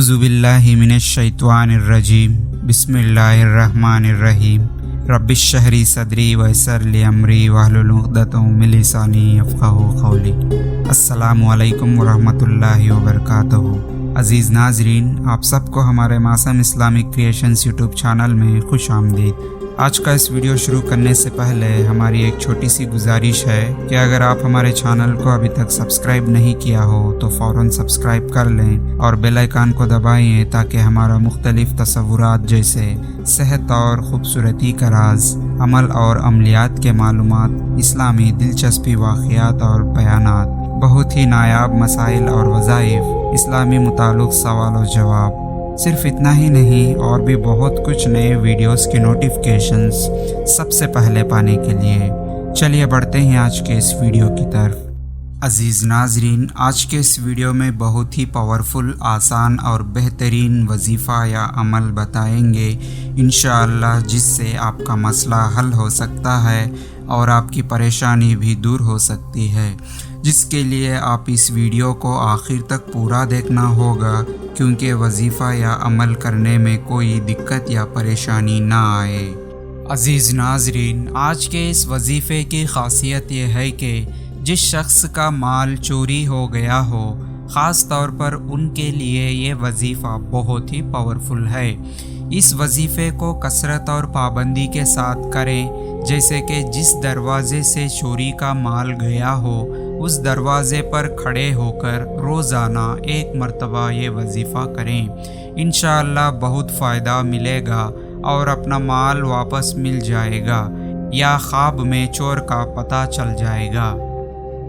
اعوذ باللہ من الشیطان الرجیم بسم اللہ الرحمن الرحیم رب اشرح لی صدری ویسر لی امری واحلل عقدۃ من لسانی یفقہوا قولی۔ السلام علیکم ورحمۃ اللہ وبرکاتہ۔ عزیز ناظرین، آپ سب کو ہمارے معصوم اسلامک کریشنز یوٹیوب چینل میں خوش آمدید۔ آج کا اس ویڈیو شروع کرنے سے پہلے ہماری ایک چھوٹی سی گزارش ہے کہ اگر آپ ہمارے چینل کو ابھی تک سبسکرائب نہیں کیا ہو تو فوراً سبسکرائب کر لیں اور بیل آئیکن کو دبائیں تاکہ ہمارا مختلف تصورات جیسے صحت اور خوبصورتی کا راز، عمل اور عملیات کے معلومات، اسلامی دلچسپی واقعات اور بیانات، بہت ہی نایاب مسائل اور وظائف، اسلامی متعلق سوال و جواب، صرف اتنا ہی نہیں اور بھی بہت کچھ نئے ویڈیوز کے نوٹیفیکیشنز سب سے پہلے پانے کے لیے چلیے بڑھتے ہیں آج کے اس ویڈیو کی طرف۔ عزیز ناظرین، آج کے اس ویڈیو میں بہت ہی پاورفل، آسان اور بہترین وظیفہ یا عمل بتائیں گے انشاءاللہ، جس سے آپ کا مسئلہ حل ہو سکتا ہے اور آپ کی پریشانی بھی دور ہو سکتی ہے، جس کے لیے آپ اس ویڈیو کو آخر تک پورا دیکھنا ہوگا کیونکہ وظیفہ یا عمل کرنے میں کوئی دقت یا پریشانی نہ آئے۔ عزیز ناظرین، آج کے اس وظیفے کی خاصیت یہ ہے کہ جس شخص کا مال چوری ہو گیا ہو، خاص طور پر ان کے لیے یہ وظیفہ بہت ہی پاورفل ہے۔ اس وظیفے کو کثرت اور پابندی کے ساتھ کریں، جیسے کہ جس دروازے سے چوری کا مال گیا ہو اس دروازے پر کھڑے ہو کر روزانہ ایک مرتبہ یہ وظیفہ کریں۔ انشاءاللہ بہت فائدہ ملے گا اور اپنا مال واپس مل جائے گا یا خواب میں چور کا پتہ چل جائے گا۔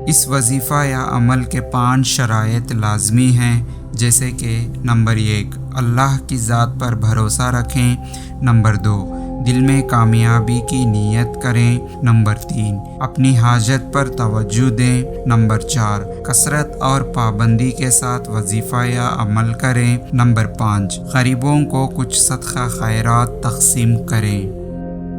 اس وظیفہ یا عمل کے 5 شرائط لازمی ہیں، جیسے کہ نمبر 1، اللہ کی ذات پر بھروسہ رکھیں۔ نمبر 2، دل میں کامیابی کی نیت کریں۔ نمبر 3، اپنی حاجت پر توجہ دیں۔ نمبر 4، کثرت اور پابندی کے ساتھ وظیفہ یا عمل کریں۔ نمبر 5، غریبوں کو کچھ صدقہ خیرات تقسیم کریں۔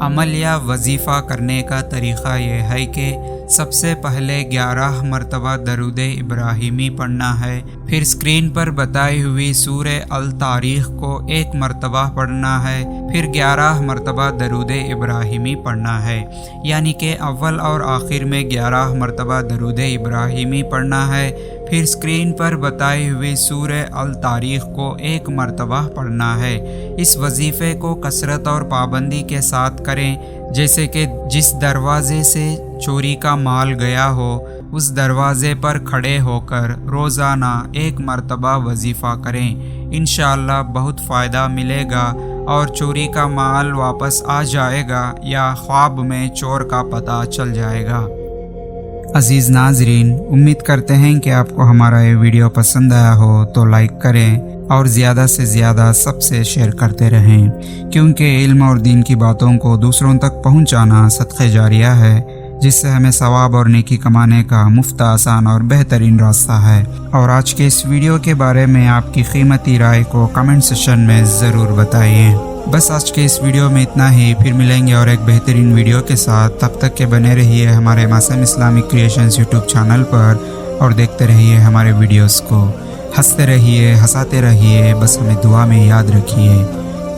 عمل یا وظیفہ کرنے کا طریقہ یہ ہے کہ سب سے پہلے 11 مرتبہ درود ابراہیمی پڑھنا ہے، پھر اسکرین پر بتائی ہوئی سورہ التاریخ کو 1 مرتبہ پڑھنا ہے، پھر 11 مرتبہ درود ابراہیمی پڑھنا ہے، یعنی کہ اول اور آخر میں 11 مرتبہ درود ابراہیمی پڑھنا ہے، پھر اسکرین پر بتائی ہوئی سورہ التاریخ کو 1 مرتبہ پڑھنا ہے۔ اس وظیفے کو کثرت اور پابندی کے ساتھ کریں، جیسے کہ جس دروازے سے چوری کا مال گیا ہو اس دروازے پر کھڑے ہو کر روزانہ 1 مرتبہ وظیفہ کریں۔ انشاءاللہ بہت فائدہ ملے گا اور چوری کا مال واپس آ جائے گا یا خواب میں چور کا پتہ چل جائے گا۔ عزیز ناظرین، امید کرتے ہیں کہ آپ کو ہمارا یہ ویڈیو پسند آیا ہو تو لائک کریں اور زیادہ سے زیادہ سب سے شیئر کرتے رہیں، کیونکہ علم اور دین کی باتوں کو دوسروں تک پہنچانا صدقہ جاریہ ہے، جس سے ہمیں ثواب اور نیکی کمانے کا مفت، آسان اور بہترین راستہ ہے۔ اور آج کے اس ویڈیو کے بارے میں آپ کی قیمتی رائے کو کمنٹ سیکشن میں ضرور بتائیے۔ بس آج کے اس ویڈیو میں اتنا ہی، پھر ملیں گے اور ایک بہترین ویڈیو کے ساتھ۔ تب تک کے بنے رہیے ہمارے معصوم اسلامک کریشنز یوٹیوب چینل پر اور دیکھتے رہیے ہمارے ویڈیوز کو، ہنستے رہیے، ہنساتے رہیے، بس ہمیں دعا میں یاد رکھیے۔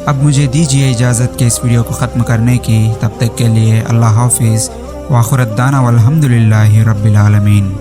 اب مجھے دیجیے اجازت کہ اس ویڈیو کو ختم کرنے کی، تب تک کے لیے اللہ حافظ، وآخر دعوانا والحمد للہ رب العالمین۔